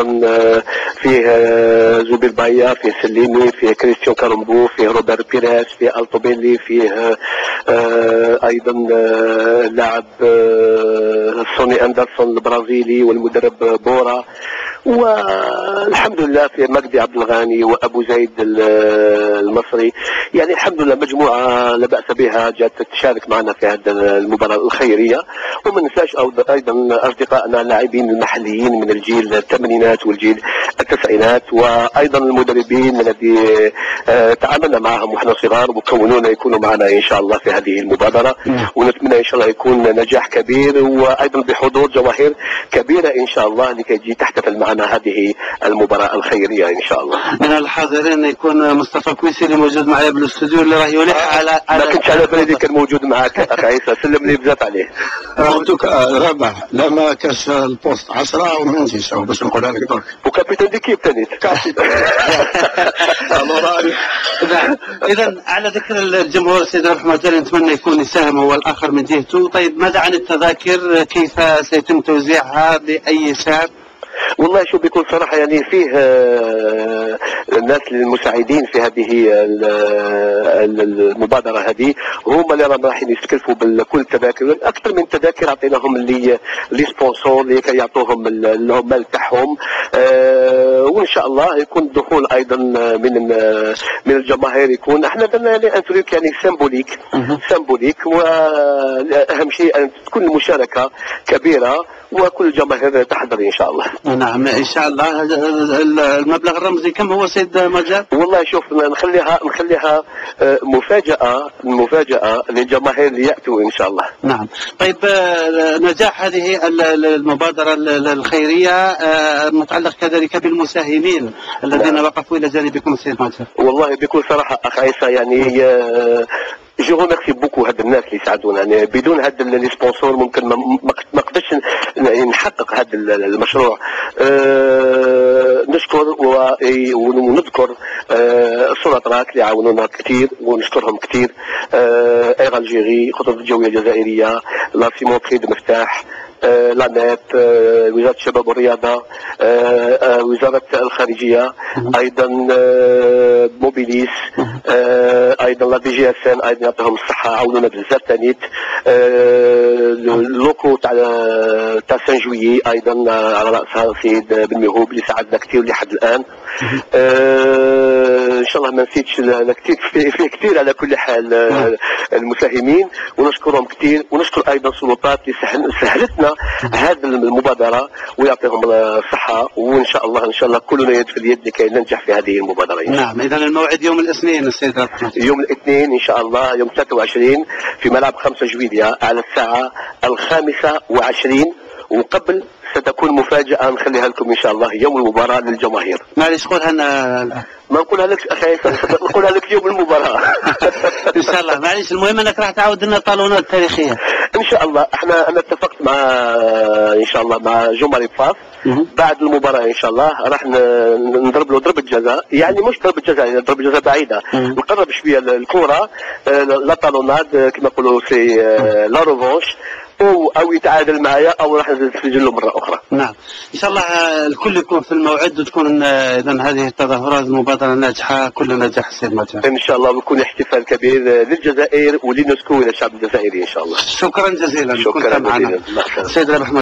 ايضا فيه زبير بايا، فيه سليمي، فيه كريستيان كارمبو، فيه روبرت بيريز، فيه التوبيلي، فيه ايضا لاعب سوني اندرسون البرازيلي والمدرب بورا، والحمد لله في مجدي عبد الغاني وابو زيد المصري. يعني الحمد لله مجموعه لا باس بها جات تشارك معنا في هذه المباراه الخيريه. وما ننساش ايضا اصدقائنا اللاعبين المحليين من الجيل الثمانينات والجيل التسعينات، وايضا المدربين الذي تعاملنا معهم ونحن صغار وكونونا يكونوا معنا ان شاء الله في هذه المبادره. ونتمنى ان شاء الله يكون نجاح كبير، وايضا بحضور جماهير كبيره ان شاء الله لكي تجي تحتفل معنا هذه المباراه الخيريه ان شاء الله. من الحاضرين يكون مصطفى كويسي اللي موجود معايا بالاستوديو، اللي راه يلح على ما كنتش على بالي كان موجود معك اخ عيسى، سلم لي بزاف عليه. راه رابع لما كاش البوست 10 وما نجيش باش نقولها لك درك. وكابيتان ديكيب ثاني. اذا على ذكر الجمهور السيد عبد الرحمن نتمنى يكون يساهم هو الاخر من جهته. طيب ماذا عن التذاكر؟ كيف سيتم توزيعها؟ باي سعر؟ والله شو بيكون صراحة يعني فيه الناس المساعدين في هذه المبادرة هذه هم اللي راح يستكلفوا بكل التذاكر. أكثر من تذاكر أعطيناهم اللي سبونسور اللي يعطوهم العمال تاعهم، وإن شاء الله يكون الدخول أيضا من الجماهير. يكون احنا درنا ان تريك يعني سيمبوليك، وأهم شيء أن تكون المشاركة كبيرة وكل الجماهير تحضر ان شاء الله. نعم ان شاء الله. المبلغ الرمزي كم هو سيد مجال؟ والله شوف نخليها مفاجأة للجماهير اللي يأتوا ان شاء الله. نعم. طيب نجاح هذه المبادرة الخيرية متعلق كذلك بالمساهمين الذين وقفوا الى جانبكم سيد مجال. والله بكل صراحة اخ عيسى يعني جو ريميرسي بوكو هاد الناس اللي يساعدونا. يعني بدون هاد لي سبونسور ممكن ما قدرش نحقق هذا المشروع. نشكر ونذكر السلطات اللي عاونونا كثير ونشكرهم كثير. اير الجيري، الخطوط الجويه الجزائريه، لا سيمونتري مفتاح، لانات، وزاره الشباب والرياضه، وزاره الخارجيه، ايضا موبيليس، ايضا لا دي جي اس ان ايضا يعطيهم الصحه عاونونا بزاف ثانيت. اللوكو تاع سان جويي ايضا على راسها السيد بن مهوب اللي ساعدنا كثير لحد الان. ان شاء الله ما نسيتش كثير في كثير على كل حال المساهمين ونشكرهم كثير. ونشكر ايضا السلطات اللي سهلتنا هذه المبادره ويعطيهم الصحه. وان شاء الله كلنا يد في اليد لكي ننجح في هذه المبادره. نعم. اذا الموعد يوم الاثنين السيد رحمة. يوم الاثنين ان شاء الله يوم 23 في ملعب 5 جويلية على الساعه 25، وقبل ستكون مفاجأة نخليها لكم إن شاء الله يوم المباراة للجماهير. معليش قولها لنا. ما نقولها لك أخي، نقولها لك يوم المباراة. إن شاء الله. معليش المهم أنك راح تعاود لنا الطالونات التاريخية. إن شاء الله. أنا اتفقت مع إن شاء الله مع جمهوري فاس بعد المباراة إن شاء الله راح نضرب له ضربة جزاء. يعني مش ضربة جزاء، يعني ضربة جزاء بعيدة نقرب شوية الكرة، لا طالونات كما يقولوا في لا روفونش، او يتعادل معايا او راح نسجل له مره اخرى. نعم ان شاء الله الكل يكون في الموعد وتكون اذا هذه التظاهرات المبادره ناجحه كل نجاح سيد مجال. ان شاء الله بيكون احتفال كبير للجزائر وليونسكو والى الشعب الجزائري ان شاء الله. شكرا جزيلا. شكرا جزيلا. سيد عبد الرحمن.